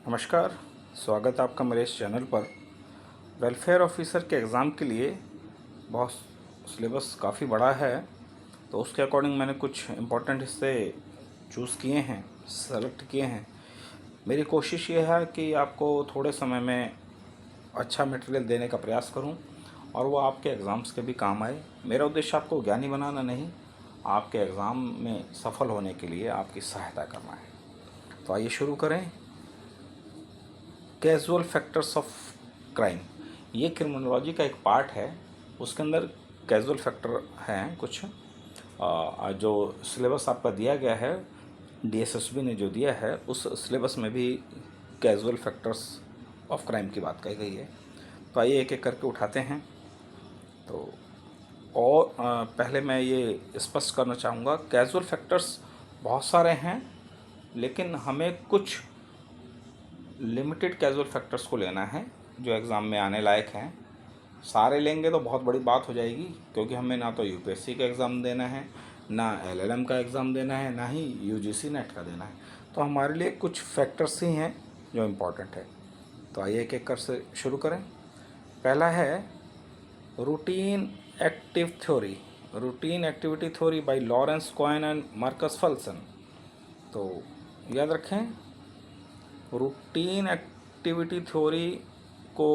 नमस्कार। स्वागत है आपका मेरे इस चैनल पर। वेलफेयर ऑफिसर के एग्ज़ाम के लिए बहुत सिलेबस काफ़ी बड़ा है, तो उसके अकॉर्डिंग मैंने कुछ इम्पोर्टेंट हिस्से चूज़ किए हैं, सेलेक्ट किए हैं। मेरी कोशिश ये है कि आपको थोड़े समय में अच्छा मटेरियल देने का प्रयास करूं और वो आपके एग्ज़ाम्स के भी काम आए। मेरा उद्देश्य आपको ज्ञानी बनाना नहीं, आपके एग्ज़ाम में सफल होने के लिए आपकी सहायता करना है। तो आइए शुरू करें। कैजुअल फैक्टर्स ऑफ क्राइम, ये क्रिमिनोलॉजी का एक पार्ट है। उसके अंदर कैजुअल फैक्टर हैं कुछ, जो सिलेबस आपका दिया गया है, डीएसएसबी ने जो दिया है उस सिलेबस में भी कैजुअल फैक्टर्स ऑफ क्राइम की बात कही गई है। तो आइए एक एक करके उठाते हैं। तो पहले मैं ये स्पष्ट करना चाहूँगा, कैजुअल फैक्टर्स बहुत सारे हैं, लेकिन हमें कुछ लिमिटेड कैजुअल फैक्टर्स को लेना है जो एग्ज़ाम में आने लायक हैं। सारे लेंगे तो बहुत बड़ी बात हो जाएगी, क्योंकि हमें ना तो यूपीएससी का एग्ज़ाम देना है, ना एलएलएम का एग्ज़ाम देना है, ना ही यूजीसी नेट का देना है। तो हमारे लिए कुछ फैक्टर्स ही हैं जो इम्पोर्टेंट है। तो आइए एक एक कर से शुरू करें। पहला है routine active theory, routine activity theory by Lawrence Cohen and Marcus Felson. तो याद रखें, रूटीन एक्टिविटी थ्योरी को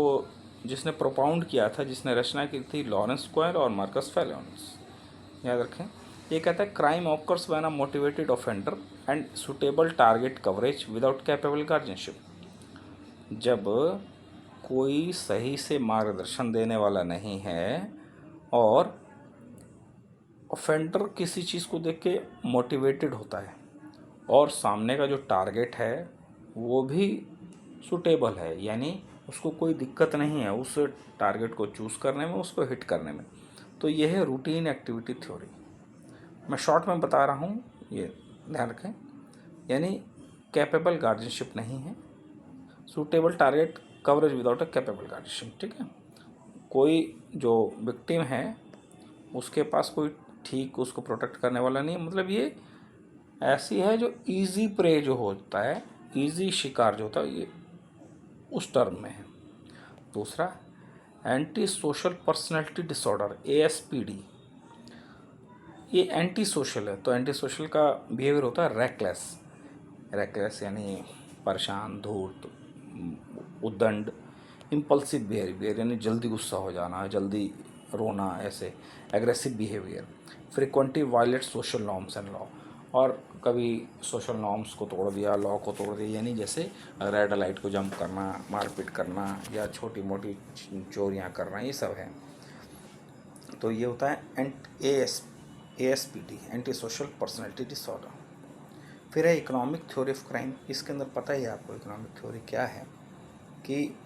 जिसने प्रोपाउंड किया था, जिसने रचना की थी, लॉरेंस कॉइन और मार्कस फेल्सन। याद रखें, ये कहता है crime occurs when a motivated offender and suitable target coverage without capable guardianship. जब कोई सही से मार्गदर्शन देने वाला नहीं है और ऑफेंडर किसी चीज़ को देख के मोटिवेटेड होता है और सामने का जो टारगेट है वो भी सूटेबल है, यानी उसको कोई दिक्कत नहीं है उस टारगेट को चूज़ करने में, उसको हिट करने में, तो ये है रूटीन एक्टिविटी थ्योरी। मैं शॉर्ट में बता रहा हूँ, ये ध्यान रखें। यानी कैपेबल गार्जियनशिप नहीं है, suitable target coverage without a capable guardianship. ठीक है, कोई जो विक्टिम है उसके पास कोई ठीक उसको प्रोटेक्ट करने वाला नहीं है, मतलब ये ऐसी है जो इजी प्रे जो होता है, इजी शिकार जो होता है, ये उस टर्म में है। दूसरा, एंटी सोशल पर्सनैलिटी डिसऑर्डर, एएसपीडी। ये एंटी सोशल है, तो एंटी सोशल का बिहेवियर होता है रैकलेस। रैकलेस यानी परेशान, धूर्त, उद्दंड। इम्पल्सिव बिहेवियर यानी जल्दी गुस्सा हो जाना, जल्दी रोना, ऐसे aggressive behaviour. Frequently violate social norms and law, और कभी सोशल नॉर्म्स को तोड़ दिया, लॉ को तोड़ दिया, यानी जैसे रेड लाइट को जंप करना, मारपीट करना या छोटी मोटी चोरियां करना, ये सब है। तो ये होता है एएसपीडी, एंटी सोशल पर्सनैलिटी डिसऑर्डर। फिर है इकोनॉमिक थ्योरी ऑफ क्राइम। इसके अंदर पता ही है आपको इकोनॉमिक थ्योरी क्या है, कि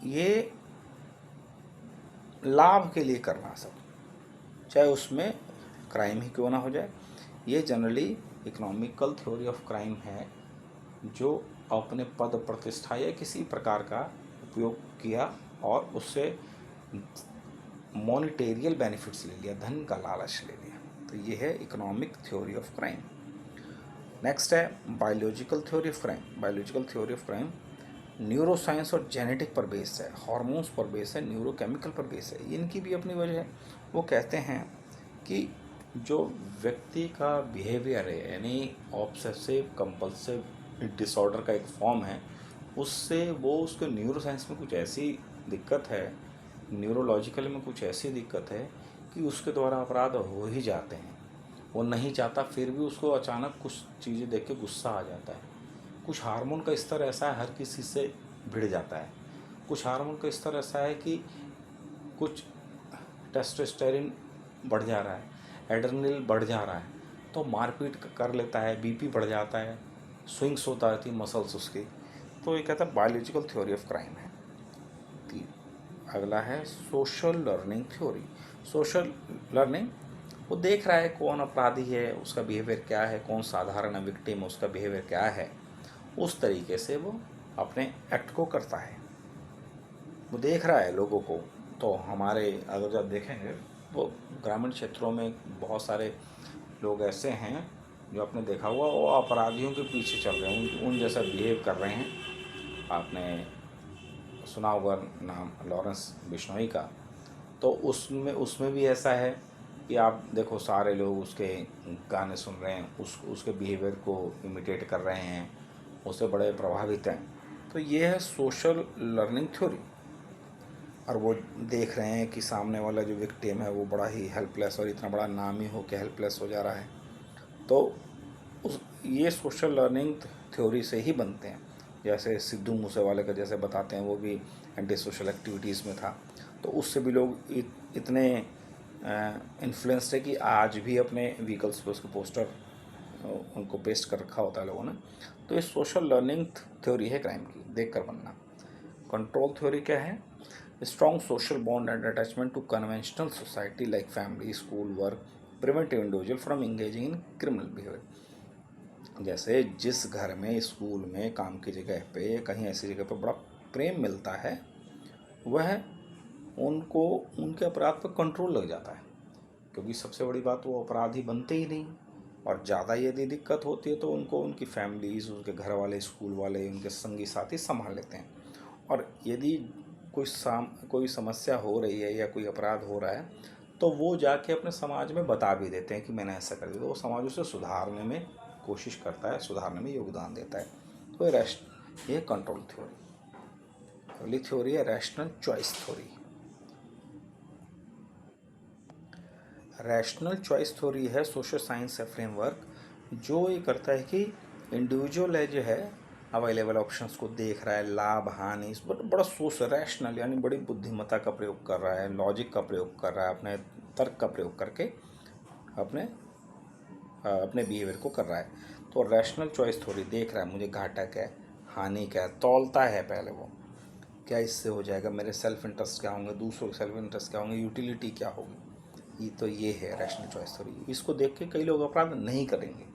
ये लाभ के लिए करना सब, चाहे उसमें क्राइम ही क्यों ना हो जाए। ये generally economical theory of crime है, जो अपने पद प्रतिष्ठा या किसी प्रकार का उपयोग किया और उससे मॉनिटेरियल बेनिफिट्स ले लिया, धन का लालच ले लिया। तो ये है economic theory of crime. Next है biological theory of crime. Biological theory of crime neuro science और जेनेटिक पर बेस्ड है, हार्मोन्स पर बेस्ड है, न्यूरोकेमिकल पर बेस्ड है। इनकी भी अपनी वजह है। वो कहते हैं कि जो व्यक्ति का बिहेवियर है, यानी ऑब्सेसिव कंपल्सिव डिसऑर्डर का एक फॉर्म है, उससे वो उसके न्यूरो साइंस में कुछ ऐसी दिक्कत है, न्यूरोलॉजिकल में कुछ ऐसी दिक्कत है कि उसके द्वारा अपराध हो ही जाते हैं। वो नहीं चाहता, फिर भी उसको अचानक कुछ चीज़ें देख के गुस्सा आ जाता है। कुछ हार्मोन का स्तर ऐसा है, हर किसी से भिड़ जाता है। कुछ हार्मोन का स्तर ऐसा है कि कुछ टेस्टोस्टेरोन बढ़ जा रहा है, एड्रेनलिन बढ़ जा रहा है, तो मारपीट कर लेता है, बीपी बढ़ जाता है, स्विंग्स होता रहती है मसल्स उसकी। तो ये कहता है बायोलॉजिकल थ्योरी ऑफ क्राइम है। अगला है social learning theory. Social learning, वो देख रहा है कौन अपराधी है, उसका बिहेवियर क्या है, कौन साधारण विक्टिम है, उसका बिहेवियर क्या है, उस तरीके से वो अपने एक्ट को करता है। वो देख रहा है लोगों को। तो हमारे अगर जब देखेंगे तो ग्रामीण क्षेत्रों में बहुत सारे लोग ऐसे हैं जो आपने देखा हुआ वो अपराधियों के पीछे चल रहे हैं, उन जैसा बिहेव कर रहे हैं। आपने सुना होगा नाम लॉरेंस बिश्नोई का, तो उसमें उसमें भी ऐसा है कि आप देखो सारे लोग उसके गाने सुन रहे हैं, उसके बिहेवियर को इमिटेट कर रहे हैं, उससे बड़े प्रभावित हैं। तो ये है सोशल लर्निंग थ्योरी। और वो देख रहे हैं कि सामने वाला जो विक्टिम है वो बड़ा ही हेल्पलेस, और इतना बड़ा नामी हो के हेल्पलेस हो जा रहा है। तो ये सोशल लर्निंग थ्योरी से ही बनते हैं। जैसे सिद्धू मूसेवाले का जैसे बताते हैं, वो भी एंटी सोशल एक्टिविटीज़ में था, तो उससे भी लोग इतने इन्फ्लुएंस्ड है कि आज भी अपने व्हीकल्स पे उसके पोस्टर उनको पेस्ट कर रखा होता है लोगों ने। तो ये सोशल लर्निंग थ्योरी है क्राइम की, देख कर बनना। कंट्रोल थ्योरी क्या है? Strong social bond and attachment to conventional society like family, school, work prevent individual from engaging in criminal behaviour. जैसे जिस घर में, स्कूल में, काम की जगह पे, कहीं ऐसी जगह पे बड़ा प्रेम मिलता है, वह उनको उनके अपराध पर कंट्रोल लग जाता है, क्योंकि सबसे बड़ी बात वो अपराधी बनते ही नहीं। और ज़्यादा यदि दिक्कत होती है तो उनको उनकी फैमिलीज़, उनके घर वाले, स्कूल वाले, उनके संगी साथी संभाल लेते हैं। और यदि कोई समस्या हो रही है या कोई अपराध हो रहा है तो वो जाके अपने समाज में बता भी देते हैं कि मैंने ऐसा कर दिया, तो वो समाज उसे सुधारने में कोशिश करता है, सुधारने में योगदान देता है। तो ये कंट्रोल थ्योरी। अगली थ्योरी है rational choice theory. Rational choice theory है सोशल साइंस का फ्रेमवर्क, जो ये करता है कि इंडिविजुअल है जो है अवेलेबल ऑप्शंस को देख रहा है, लाभ हानि, इस पर बड़ा सोच रैशनल यानी बड़ी बुद्धिमत्ता का प्रयोग कर रहा है, लॉजिक का प्रयोग कर रहा है, अपने तर्क का प्रयोग करके अपने अपने बिहेवियर को कर रहा है। तो रैशनल चॉइस थ्योरी देख रहा है मुझे घाटा क्या है, हानि क्या है, तौलता है पहले वो, क्या इससे हो जाएगा, मेरे सेल्फ इंटरेस्ट क्या होंगे, दूसरों के सेल्फ इंटरेस्ट क्या होंगे, यूटिलिटी क्या होगी। तो ये है रैशनल चॉइस थ्योरी। इसको देख के कई लोग अपराध नहीं करेंगे।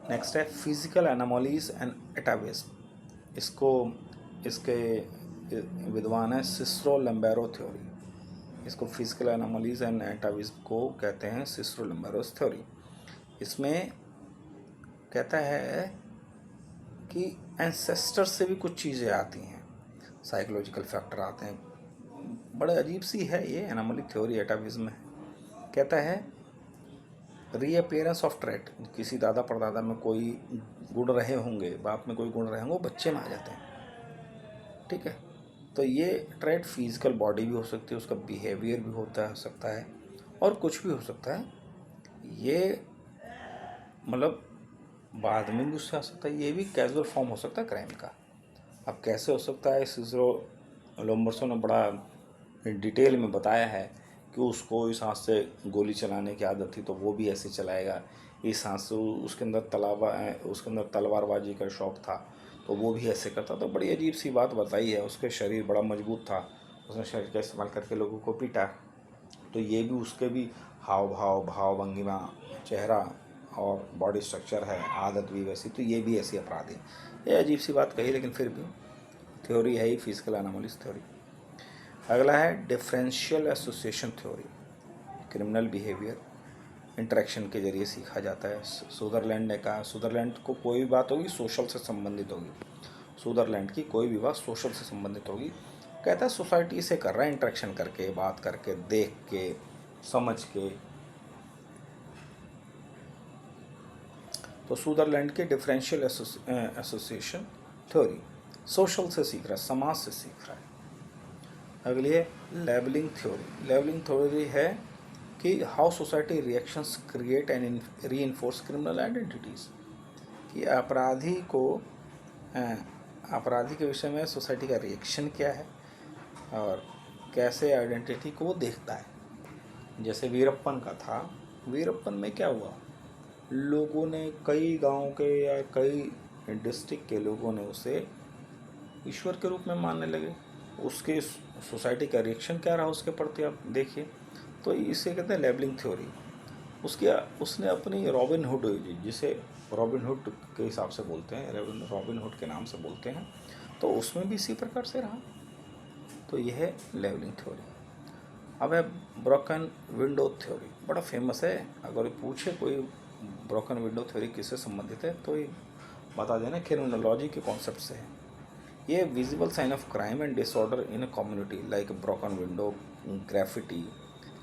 नेक्स्ट है फिजिकल एनामोलीज एंड एटाविज्म। इसके विद्वान है सिस्रो लम्बेरो थ्योरी। इसको फिजिकल एनामोलीज एंड एटाविज्म को कहते हैं सिस्रो लम्बेरोस थ्योरी। इसमें कहता है कि एंसेस्टर से भी कुछ चीज़ें आती हैं, साइकोलॉजिकल फैक्टर आते हैं। बड़े अजीब सी है ये एनामोली थ्योरी एटाविज्म है। कहता है रीअपियरेंस ऑफ ट्रेट, किसी दादा परदादा में कोई गुण रहे होंगे, बाप में कोई गुण रहे होंगे, वो बच्चे में आ जाते हैं। ठीक है, तो ये ट्रेट फिजिकल बॉडी भी हो सकती है, उसका बिहेवियर भी हो सकता है, और कुछ भी हो सकता है। ये मतलब बाद में भी उससे आ सकता है, ये भी कैजुअल फॉर्म हो सकता है क्राइम का। अब कैसे हो सकता है, सिस्रो लोम्बर्सो ने बड़ा डिटेल में बताया है कि उसको इस हाथ से गोली चलाने की आदत थी तो वो भी ऐसे चलाएगा, इस हाथ से उसके अंदर तलवारबाजी का शौक़ था तो वो भी ऐसे करता। तो बड़ी अजीब सी बात बताई है। उसके शरीर बड़ा मजबूत था, उसने शरीर का इस्तेमाल करके लोगों को पीटा। तो ये भी उसके भी हाव भाव, भाव भंगिमा, चेहरा और बॉडी स्ट्रक्चर है, आदत भी वैसी, तो ये भी ऐसी अपराधी। ये अजीब सी बात कही, लेकिन फिर भी थ्योरी है ही फिजिकल एनामोलीज थ्योरी। अगला है differential association theory. Criminal behaviour interaction के जरिए सीखा जाता है। सुदरलैंड ने कहा, सुदरलैंड को कोई भी बात होगी सोशल से संबंधित होगी, सुदरलैंड की कोई भी बात सोशल से संबंधित होगी। कहता है सोसाइटी से कर रहा है, इंटरेक्शन करके, बात करके, देख के, समझ के। तो सुदरलैंड के डिफरेंशियल एसोसिएशन थ्योरी सोशल से सीख रहा है, समाज से सीख रहा है। अगली है लेबलिंग थ्योरी। लेबलिंग थ्योरी है कि how society reactions create and reinforce criminal identities, कि अपराधी के विषय में सोसाइटी का रिएक्शन क्या है और कैसे आइडेंटिटी को वो देखता है। जैसे वीरप्पन का था, वीरप्पन में क्या हुआ, लोगों ने, कई गांव के या कई डिस्ट्रिक्ट के लोगों ने उसे ईश्वर के रूप में मानने लगे। उसके सोसाइटी का रिएक्शन क्या रहा उसके प्रति, आप देखिए। तो इसे कहते हैं लेबलिंग थ्योरी। उसने अपनी रॉबिन हुड, जिसे रॉबिन हुड के हिसाब से बोलते हैं, रॉबिन हुड के नाम से बोलते हैं, तो उसमें भी इसी प्रकार से रहा। तो यह है लेबलिंग थ्योरी। अब है ब्रोकन विंडो थ्योरी, बड़ा फेमस है। अगर पूछे कोई ब्रोकन विंडो थ्योरी किससे संबंधित है तो ये बता देना क्रिमिनोलॉजी के कॉन्सेप्ट से है। ये visible sign of crime and disorder in a community like broken window, graffiti,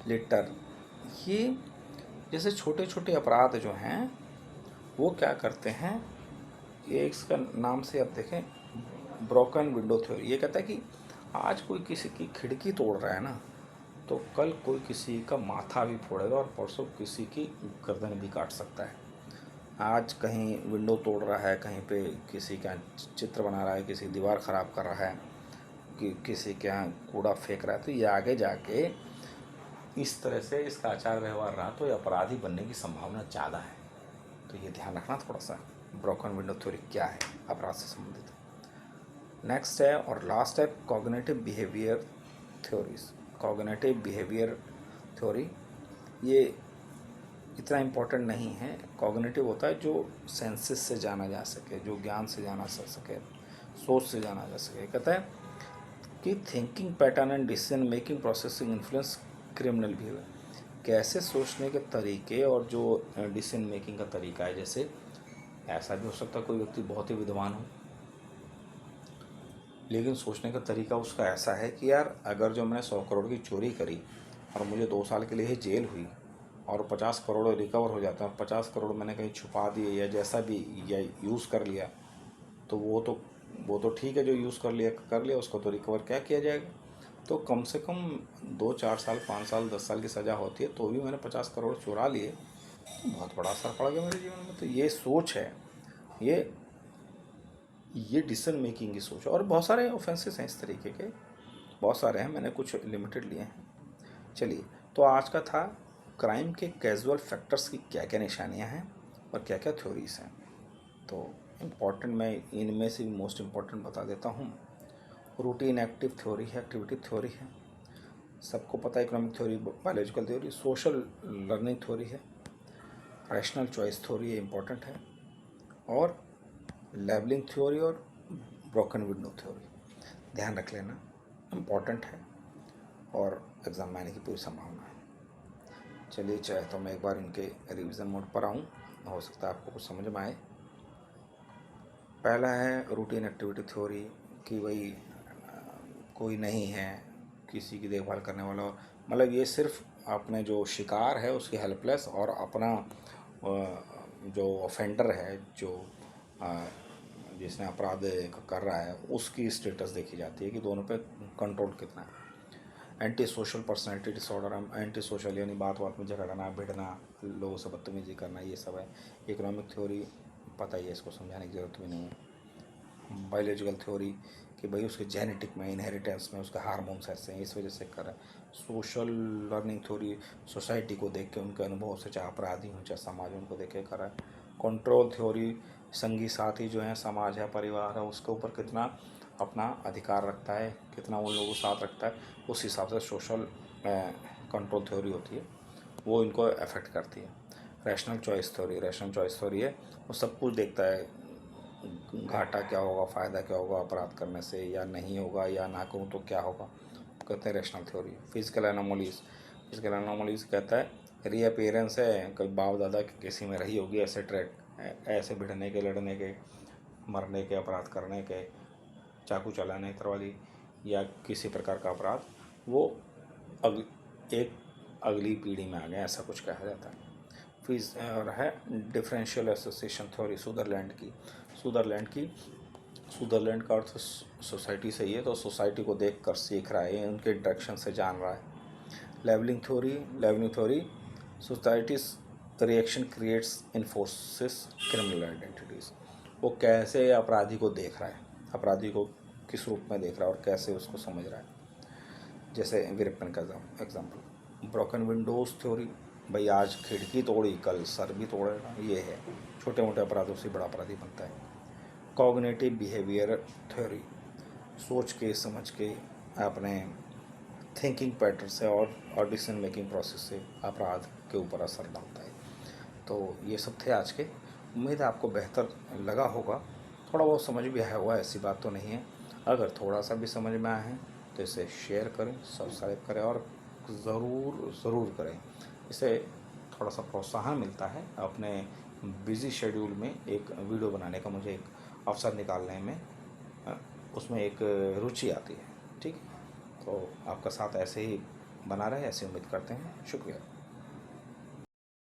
litter, ये जैसे छोटे छोटे अपराध जो हैं वो क्या करते हैं, ये इसका नाम से आप देखें ब्रोकन विंडो थ्योरी। ये कहता है कि आज कोई किसी की खिड़की तोड़ रहा है ना, तो कल कोई किसी का माथा भी फोड़ेगा और परसों किसी की गर्दन भी काट सकता है। आज कहीं विंडो तोड़ रहा है, कहीं पे किसी का चित्र बना रहा है, किसी दीवार ख़राब कर रहा है, कि किसी के यहाँ कूड़ा फेंक रहा है, तो ये आगे जाके इस तरह से इसका आचार व्यवहार रहा तो ये अपराधी बनने की संभावना ज़्यादा है। तो ये ध्यान रखना थोड़ा सा, ब्रोकन विंडो थ्योरी क्या है, अपराध से संबंधित। नेक्स्ट है और लास्ट है cognitive behaviour theories. Cognitive behaviour theory ये इतना इम्पोर्टेंट नहीं है। कॉग्निटिव होता है जो सेंसेस से जाना जा सके, जो ज्ञान से जाना जा सके, सोच से जाना जा सके। कहता है कि thinking pattern and decision making processing influence criminal behaviour. कैसे सोचने के तरीके और जो डिसीजन मेकिंग का तरीका है, जैसे ऐसा भी हो सकता है कोई व्यक्ति बहुत ही विद्वान हो लेकिन सोचने का तरीका उसका ऐसा है कि यार अगर जो मैंने 100 करोड़ की चोरी करी और मुझे 2 साल के लिए ही जेल हुई और 50 करोड़ रिकवर हो जाता है, 50 करोड़ मैंने कहीं छुपा दिए या जैसा भी या यूज़ कर लिया, तो वो तो ठीक है, जो यूज़ कर लिया उसको तो रिकवर क्या किया जाएगा। तो कम से कम 2-4 साल, 5 साल, 10 साल की सज़ा होती है, तो भी मैंने 50 करोड़ चुरा लिए, तो बहुत बड़ा असर पड़ गया मेरे जीवन में। तो ये सोच है, ये डिसीजन मेकिंग की सोच है। और बहुत सारे ऑफेंसेस हैं इस तरीके के, बहुत सारे हैं, मैंने कुछ लिमिटेड लिए हैं। चलिए, तो आज का था क्राइम के कैजुअल फैक्टर्स की क्या क्या निशानियां हैं और क्या क्या थ्योरीज हैं। तो इम्पॉर्टेंट मैं इनमें से मोस्ट इम्पॉर्टेंट बता देता हूँ। रूटीन एक्टिव थ्योरी है, एक्टिविटी थ्योरी है, सबको पता है। Economic theory, biological theory, social learning theory है, रैशनल चॉइस थ्योरी इम्पॉर्टेंट है, और लेबलिंग थ्योरी और ब्रोकन विंडो थ्योरी ध्यान रख लेना, इम्पॉर्टेंट है और एग्ज़ाम में आने की पूरी संभावना है। चलिए, चाहे तो मैं एक बार इनके रिवीजन मोड पर आऊँ, हो सकता है आपको कुछ समझ में आए। पहला है रूटीन एक्टिविटी थ्योरी कि भाई कोई नहीं है किसी की देखभाल करने वाला, मतलब ये सिर्फ अपने जो शिकार है उसकी हेल्पलेस और अपना जो ऑफेंडर है, जो जिसने अपराध कर रहा है उसकी स्टेटस देखी जाती है कि दोनों पे कंट्रोल कितना है। Anti social personality disorder, anti social यानी बात बात में झगड़ना, भिड़ना, लोगों से बदतमीजी करना, ये सब है। इकोनॉमिक थ्योरी पता ही है, इसको समझाने की ज़रूरत भी नहीं है। बायोलॉजिकल थ्योरी कि भाई उसके जेनेटिक में, इनहेरिटेंस में उसके हार्मोन्स ऐसे हैं, इस वजह से कर रहा है। सोशल लर्निंग थ्योरी सोसाइटी को देख के, उनके अनुभव से, चाहे अपराधी हों चाहे समाज, उनको देख के कर रहा है। कंट्रोल थ्योरी संगी साथी जो हैं, समाज है, परिवार है, उसके ऊपर कितना अपना अधिकार रखता है, कितना उन लोगों को साथ रखता है, उस हिसाब से सोशल कंट्रोल थ्योरी होती है, वो इनको अफेक्ट करती है। रैशनल चॉइस थ्योरी है, वो सब कुछ देखता है, घाटा क्या होगा, फ़ायदा क्या होगा अपराध करने से, या नहीं होगा, या ना करूँ तो क्या होगा, कहते हैं रैशनल थ्योरी। फिजिकल एनोमलीज कहता है रीअपीयरेंस है, कभी बाप दादा किसी में रही होगी ऐसे ट्रैक, ऐसे भिड़ने के, लड़ने के, मरने के, अपराध करने के, चाकू चलाने तरवाली या किसी प्रकार का अपराध, वो एक अगली पीढ़ी में आ गया, ऐसा कुछ कहा जाता है। फिर और है डिफरेंशियल एसोसिएशन थ्योरी सुदरलैंड का अर्थ सोसाइटी से ही है, तो सोसाइटी को देख कर सीख रहा है, उनके इंटरेक्शन से जान रहा है। Labeling theory societies reaction creates enforces criminal identities. वो कैसे अपराधी को देख रहा है, अपराधी को किस रूप में देख रहा है और कैसे उसको समझ रहा है। जैसे वीरप्पन का एग्जाम्पल। ब्रोकन विंडोज़ थ्योरी, भाई आज खिड़की तोड़ी कल सर भी तोड़ेगा, ये है, छोटे मोटे अपराधों से बड़ा अपराधी बनता है। कॉग्निटिव बिहेवियर थ्योरी, सोच के समझ के अपने थिंकिंग पैटर्न से और डिसीजन मेकिंग प्रोसेस से अपराध के ऊपर असर डालता है। तो ये सब थे आज के, उम्मीद है आपको बेहतर लगा होगा, थोड़ा बहुत समझ भी आया हुआ, ऐसी बात तो नहीं है। अगर थोड़ा सा भी समझ में आया है तो इसे शेयर करें, सब्सक्राइब करें और ज़रूर करें। इससे थोड़ा सा प्रोत्साहन मिलता है अपने बिज़ी शेड्यूल में एक वीडियो बनाने का, मुझे एक अवसर निकालने में उसमें एक रुचि आती है। ठीक, तो आपका साथ ऐसे ही बना रहे, ऐसे उम्मीद करते हैं। शुक्रिया।